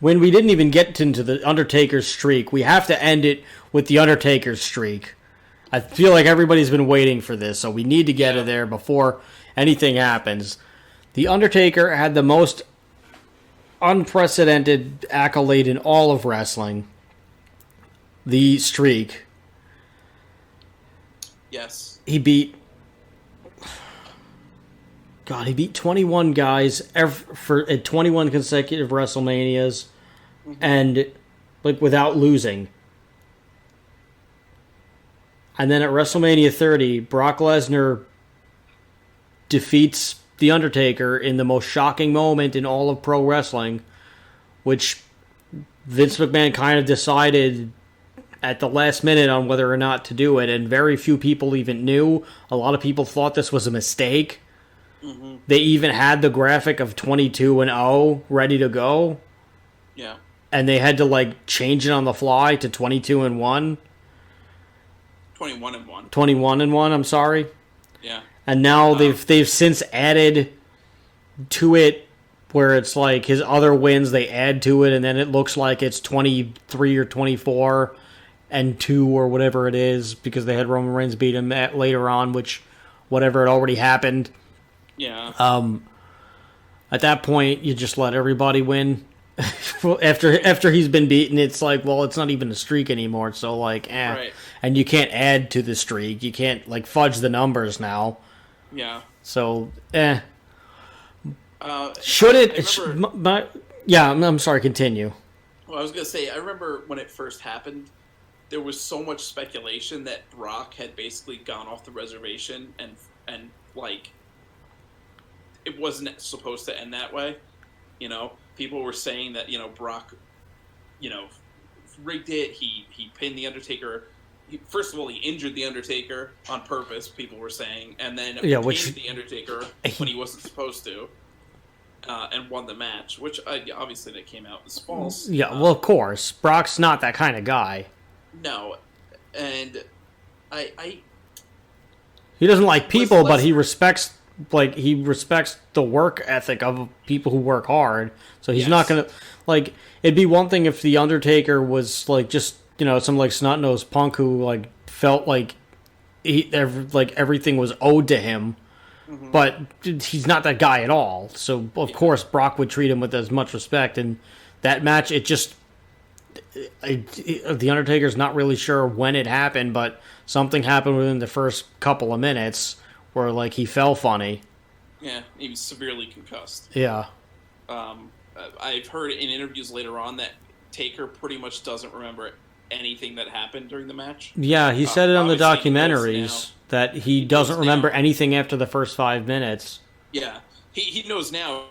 when we didn't even get into the Undertaker's streak, we have to end it with the Undertaker's streak. I feel like everybody's been waiting for this, so we need to get it there before anything happens. The Undertaker had the most unprecedented accolade in all of wrestling. The streak. Yes. He beat 21 guys at 21 consecutive WrestleManias, and without losing. And then at WrestleMania 30, Brock Lesnar defeats The Undertaker in the most shocking moment in all of pro wrestling, which Vince McMahon kind of decided at the last minute on whether or not to do it, and very few people even knew. A lot of people thought this was a mistake. Mm-hmm. They even had the graphic of 22-0 ready to go. Yeah. And they had to change it on the fly to 22-1. 21-1. 21-1, I'm sorry. Yeah. And now they've since added to it where it's his other wins, they add to it, and then it looks like it's 23 or 24 and 2 or whatever it is, because they had Roman Reigns beat him later on, which whatever, it already happened. Yeah. At that point, you just let everybody win. after he's been beaten, it's it's not even a streak anymore. So Right. And you can't add to the streak. You can't fudge the numbers now. Yeah. So Should it? I'm sorry. Continue. Well, I was gonna say, I remember when it first happened, there was so much speculation that Brock had basically gone off the reservation and it wasn't supposed to end that way. People were saying that, Brock, rigged it. He pinned The Undertaker. First of all, he injured The Undertaker on purpose, people were saying. And then pinned The Undertaker when he wasn't supposed to. And won the match, which obviously that came out as false. Yeah, well, of course. Brock's not that kind of guy. No. And he doesn't like people, but he respects the work ethic of people who work hard. So he's not gonna it'd be one thing if The Undertaker was just some snot-nosed punk who felt everything was owed to him. Mm-hmm. But he's not that guy at all. So of course Brock would treat him with as much respect. And that match, The Undertaker's not really sure when it happened, but something happened within the first couple of minutes where he fell funny. Yeah, he was severely concussed. Yeah. I've heard in interviews later on that Taker pretty much doesn't remember anything that happened during the match. Yeah, he said it on the documentaries that he doesn't remember anything after the first 5 minutes. Yeah, he knows now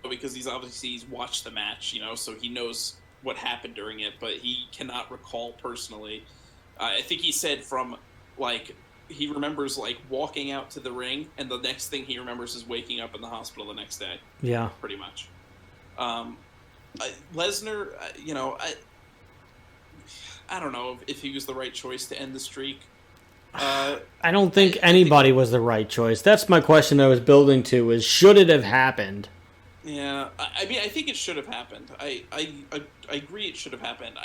because he's watched the match, so he knows what happened during it, but he cannot recall personally. I think he said from he remembers walking out to the ring, and the next thing he remembers is waking up in the hospital the next day. Yeah, pretty much. Lesnar, I don't know if he was the right choice to end the streak. I don't think anybody was the right choice. That's my question I was building to, is should it have happened? Yeah, I think it should have happened. I agree it should have happened.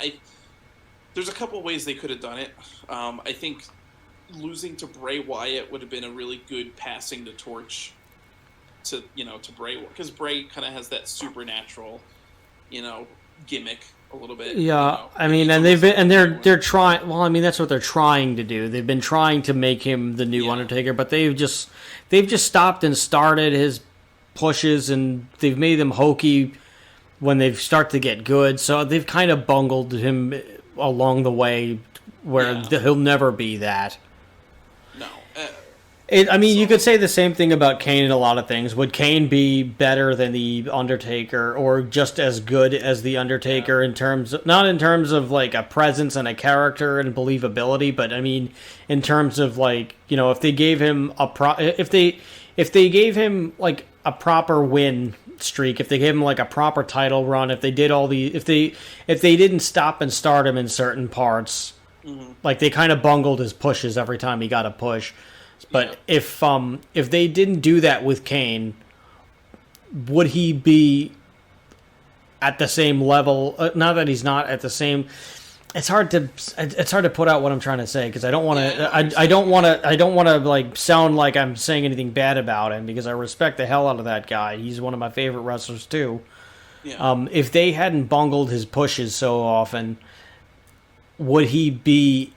There's a couple ways they could have done it. I think losing to Bray Wyatt would have been a really good passing the torch to Bray, because Bray kind of has that supernatural, gimmick a little bit. Yeah, they're trying. Well, that's what they're trying to do. They've been trying to make him the new Undertaker, but they've just stopped and started his pushes, and they've made them hokey when they start to get good. So they've kind of bungled him along the way, where he'll never be that. No. You could say the same thing about Kane in a lot of things. Would Kane be better than The Undertaker, or just as good as The Undertaker not in terms of a presence and a character and believability, but in terms of if they gave him if they gave him a proper win streak, if they gave him a proper title run, if they did if they didn't stop and start him in certain parts, they kind of bungled his pushes every time he got a push. But if they didn't do that with Kane, would he be at the same level. Not that he's not at the same. It's hard to put out what I'm trying to say because I don't want to. I don't want to like sound like I'm saying anything bad about him because I respect the hell out of that guy. He's one of my favorite wrestlers too. Yeah. If they hadn't bungled his pushes so often, would he be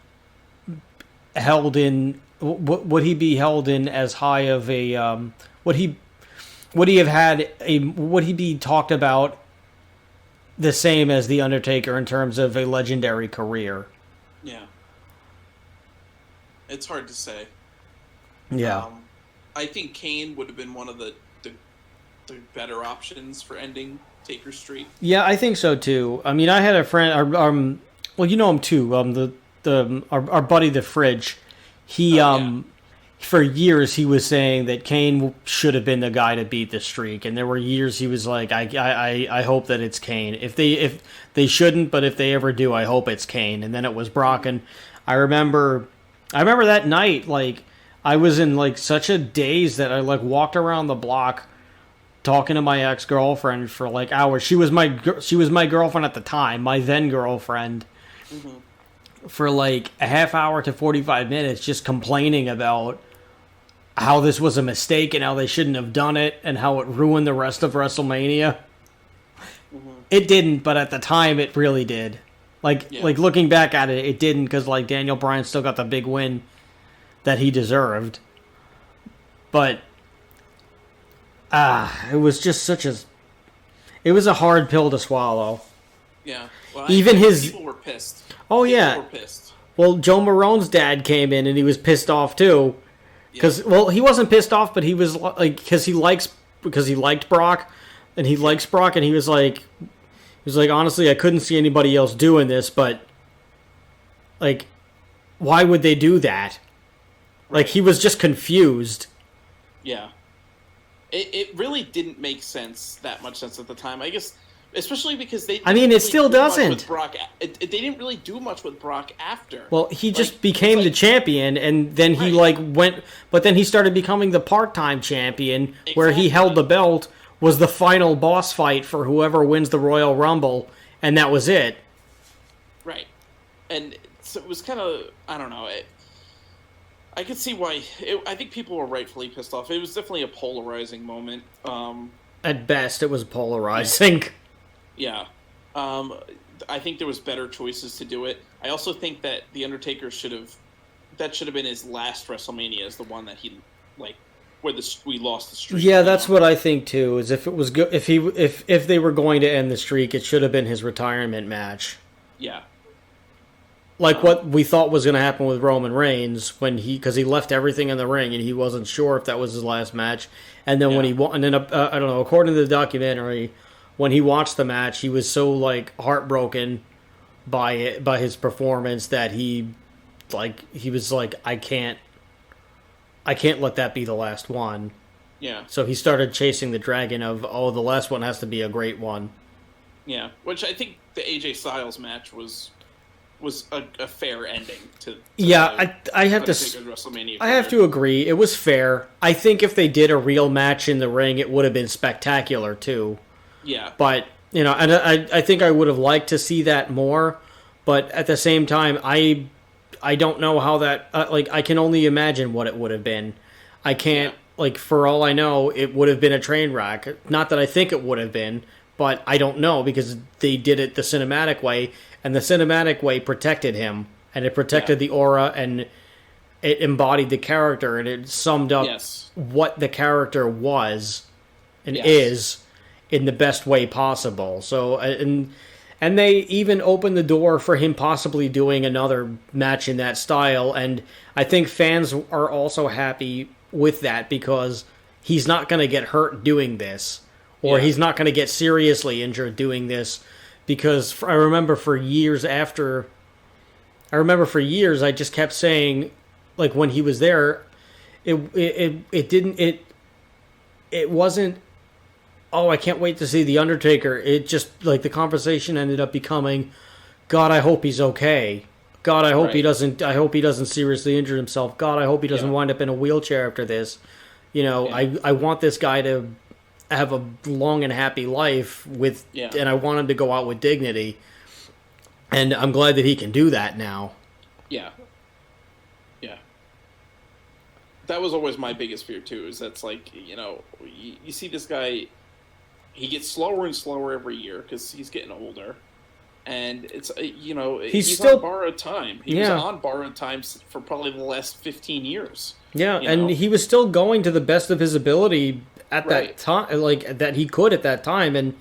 held in? Would he be held in as high of a? Would he have had a? Would he be talked about the same as the Undertaker in terms of a legendary career? Yeah. It's hard to say. Yeah. I think Kane would have been one of the better options for ending Taker Streak. Yeah, I think so too. I mean, I had a friend. Well, you know him too. Our buddy the Fridge. He for years he was saying that Kane should have been the guy to beat the streak, and there were years he was like, I hope that it's Kane. If they shouldn't, but if they ever do, I hope it's Kane. And then it was Brock, and I remember that night, like I was in like such a daze that I like walked around the block talking to my ex-girlfriend for like hours. She was my girlfriend at the time, my then girlfriend. Mm-hmm. For like a half hour to 45 minutes just complaining about how this was a mistake and how they shouldn't have done it and how it ruined the rest of WrestleMania. Mm-hmm. It didn't, but at the time it really did. Like looking back at it, it didn't because like Daniel Bryan still got the big win that he deserved. But it was just it was a hard pill to swallow. Yeah. Well, people were pissed. Oh, yeah. People were pissed. Well, Joe Marone's dad came in and he was pissed off too. Because, well, he wasn't pissed off, but he was like, because he liked Brock and he likes Brock, and he was like, honestly, I couldn't see anybody else doing this, but like, why would they do that? Right. Like, he was just confused. Yeah. It really didn't make that much sense at the time. I guess. Especially because they. I mean, it still doesn't. They didn't really do much with Brock after. Well, he just became the champion, and then he went. But then he started becoming the part-time champion, where he held the belt, was the final boss fight for whoever wins the Royal Rumble, and that was it. Right, and so it was kind of, I don't know. I could see why. I think people were rightfully pissed off. It was definitely a polarizing moment. At best, it was polarizing. Yeah. I think there was better choices to do it. I also think that the Undertaker should have been his last WrestleMania, is the one that he where we lost the streak. Yeah, that's what I think too. Is if it was good, if they were going to end the streak, it should have been his retirement match. Yeah. Like what we thought was going to happen with Roman Reigns because he left everything in the ring and he wasn't sure if that was his last match. And then when he won, and then I don't know, according to the documentary, when he watched the match, he was so like heartbroken by his performance that he was like, I can't let that be the last one. Yeah. So he started chasing the dragon of, the last one has to be a great one. Yeah, which I think the AJ Styles match was a fair ending to I have to agree. It was fair. I think if they did a real match in the ring, it would have been spectacular too. Yeah. But, and I think I would have liked to see that more, but at the same time, I don't know how that, I can only imagine what it would have been. I can't, for all I know, it would have been a train wreck. Not that I think it would have been, but I don't know because they did it the cinematic way, and the cinematic way protected him, and it protected the aura, and it embodied the character, and it summed up what the character was and is in the best way possible. So, and they even opened the door for him possibly doing another match in that style, and I think fans are also happy with that because he's not going to get hurt doing this, or he's not going to get seriously injured doing this, because I remember for years I just kept saying, like, when he was there, it wasn't, I can't wait to see The Undertaker. It just, like, the conversation ended up becoming, God, I hope he's okay. God, I hope he doesn't seriously injure himself. God, I hope he doesn't wind up in a wheelchair after this. I want this guy to have a long and happy life with, Yeah. and I want him to go out with dignity. And I'm glad that he can do that now. Yeah. Yeah. That was always my biggest fear too. Is that's like, you see this guy, he gets slower and slower every year because he's getting older. And it's he's still on borrowed time. He was on borrowed time for probably the last 15 years. Yeah, and he was still going to the best of his ability at that Right. time, like that he could at that time,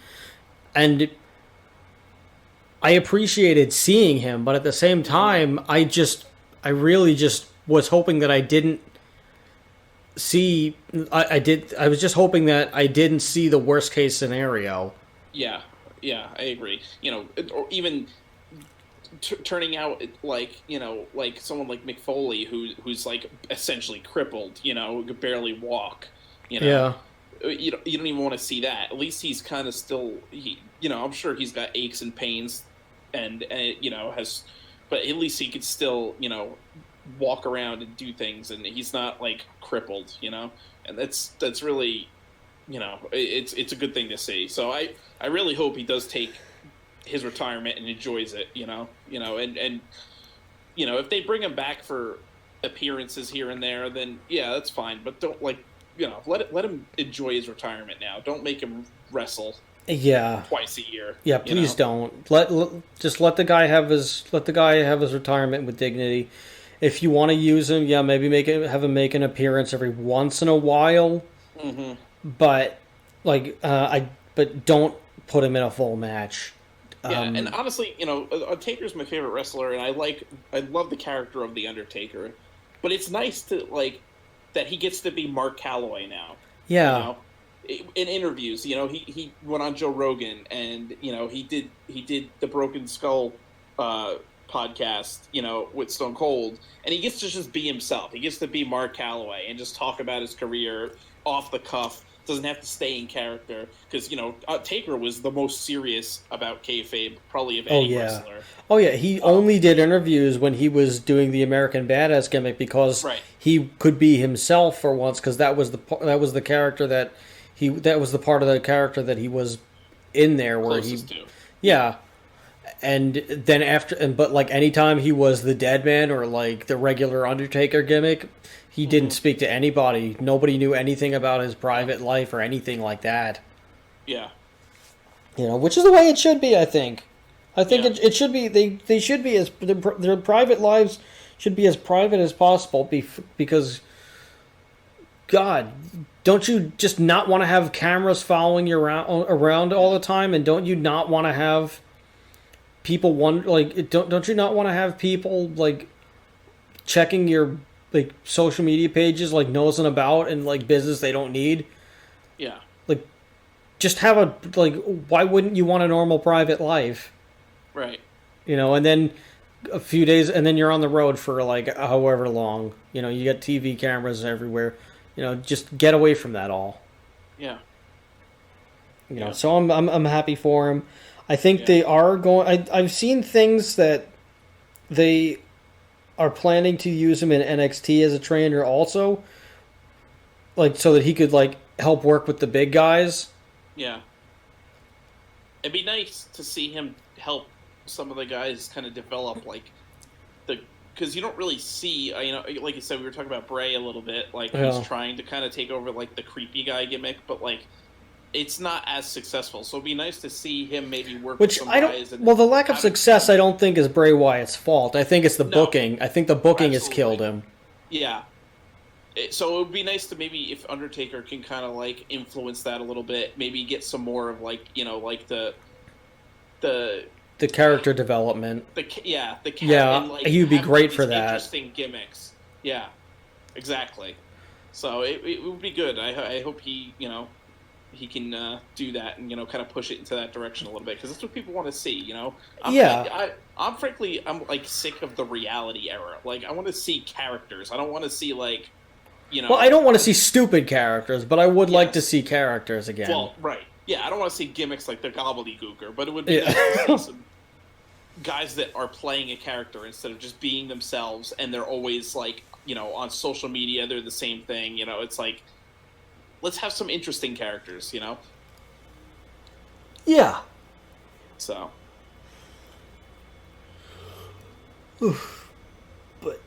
and I appreciated seeing him, but at the same time, I really just was hoping that I didn't see. I was just hoping that I didn't see the worst case scenario. Yeah, I agree. Or even turning out like like someone like Mick Foley who's like essentially crippled, could barely walk. Yeah. You don't even want to see that. At least he's kind of still I'm sure he's got aches and pains, and has, but at least he could still walk around and do things, and he's not like crippled, and that's really it's a good thing to see. So I really hope he does take his retirement and enjoys it, and if they bring him back for appearances here and there, then yeah, that's fine. But don't let him enjoy his retirement now. Don't make him wrestle. Yeah. Twice a year. Yeah, please don't. Just let the guy have his retirement with dignity. If you want to use him, yeah, maybe have him make an appearance every once in a while. Mm-hmm. But but don't put him in a full match. Yeah, and honestly, Taker's my favorite wrestler, and I love the character of the Undertaker. But it's nice to that he gets to be Mark Calloway now. Yeah. In interviews, he went on Joe Rogan, and he did the Broken Skull podcast, with Stone Cold, and he gets to just be himself. He gets to be Mark Calloway and just talk about his career off the cuff. Doesn't have to stay in character because Taker was the most serious about kayfabe probably of any wrestler. Oh yeah, he only did interviews when he was doing the American Badass gimmick because he could be himself for once, because that was the character that was the part of the character that he was in there where Closest to. Yeah. And then but like anytime he was the dead man or like the regular Undertaker gimmick, he didn't speak to anybody. Nobody knew anything about his private life or anything like that. Yeah. Which is the way it should be, I think. It should be, they should be their private lives should be as private as possible because, God, don't you just not want to have cameras following you around all the time? And don't you not want to have people don't you not want to have people checking your social media pages, nosing about and business they don't need? Yeah. Just have why wouldn't you want a normal private life? Right. And then a few days, and then you're on the road for however long. You got TV cameras everywhere. Just get away from that all. Yeah. So I'm happy for him. I think they are going. I've seen things that they are planning to use him in NXT as a trainer also, so that he could help work with the big guys. Yeah. It'd be nice to see him help some of the guys kind of develop because you don't really see, like you said, we were talking about Bray a little bit, he's trying to kind of take over the creepy guy gimmick, but it's not as successful. So it'd be nice to see him maybe work with some guys. The lack of success I don't think is Bray Wyatt's fault. I think it's the booking. I think the booking has killed him. Yeah. So it would be nice to maybe if Undertaker can kind of influence that a little bit, maybe get some more of the character development. He'd be great for that. Interesting gimmicks. Yeah, exactly. So it would be good. I hope he he can do that and kind of push it into that direction a little bit, because that's what people want to see. I'm frankly sick of the reality era. I want to see characters. I don't want to see Well, I don't want to see stupid characters, but I would like to see characters again. Well, right. Yeah, I don't want to see gimmicks like the gobbledygooker, but it would be nice to see some guys that are playing a character instead of just being themselves, and they're always on social media they're the same thing. It's let's have some interesting characters, you know. Yeah. So. But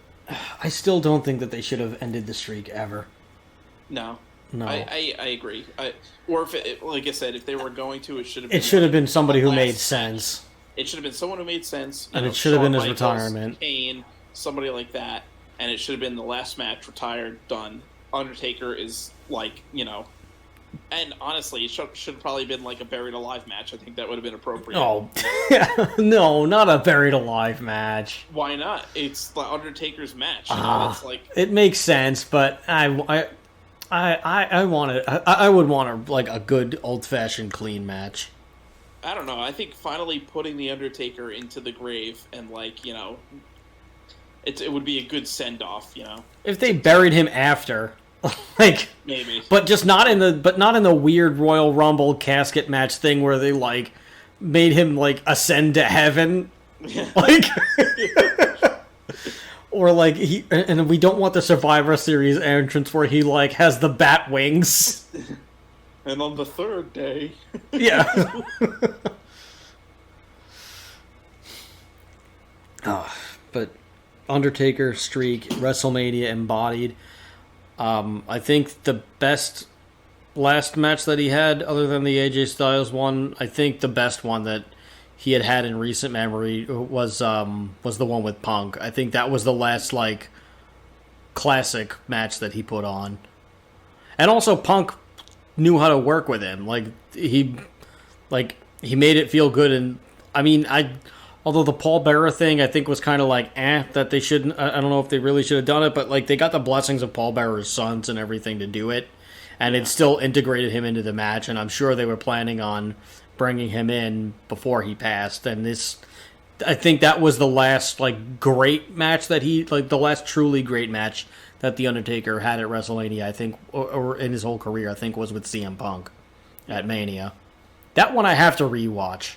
I still don't think that they should have ended the streak ever. No. No. I agree. Or if it, like I said, if they were going to, it should have. It should have been somebody who made sense. It should have been someone who made sense. And it should have been his Michaels, retirement. Kane, somebody like that, and it should have been the last match, retired, done. Undertaker is like, you know, and honestly, it should have probably been like a buried alive match. I think that would have been appropriate. Oh, no, not a buried alive match. Why not? It's the Undertaker's match. You know? It's like, it makes sense, but I would want a good old fashioned clean match. I don't know. I think finally putting the Undertaker into the grave and like, you know, it would be a good send off. You know, if they buried him after. Like maybe, but not in the weird Royal Rumble casket match thing where they like made him like ascend to heaven, like, or like and we don't want the Survivor Series entrance where he like has the bat wings. And on the third day, yeah. But Undertaker streak, WrestleMania embodied. I think the best last match that he had, other than the AJ Styles one, I think the best one that he had in recent memory was the one with Punk. I think that was the last like classic match that he put on, and also Punk knew how to work with him. He made it feel good, and I mean Although the Paul Bearer thing, I think, was kind of like, that they shouldn't... I don't know if they really should have done it, but, like, they got the blessings of Paul Bearer's sons and everything to do it, and it still integrated him into the match, and I'm sure they were planning on bringing him in before he passed, and this... I think that was the last, like, great match that he... Like, the last truly great match that The Undertaker had at WrestleMania, I think, or in his whole career, I think, was with CM Punk at Mania. That one I have to rewatch.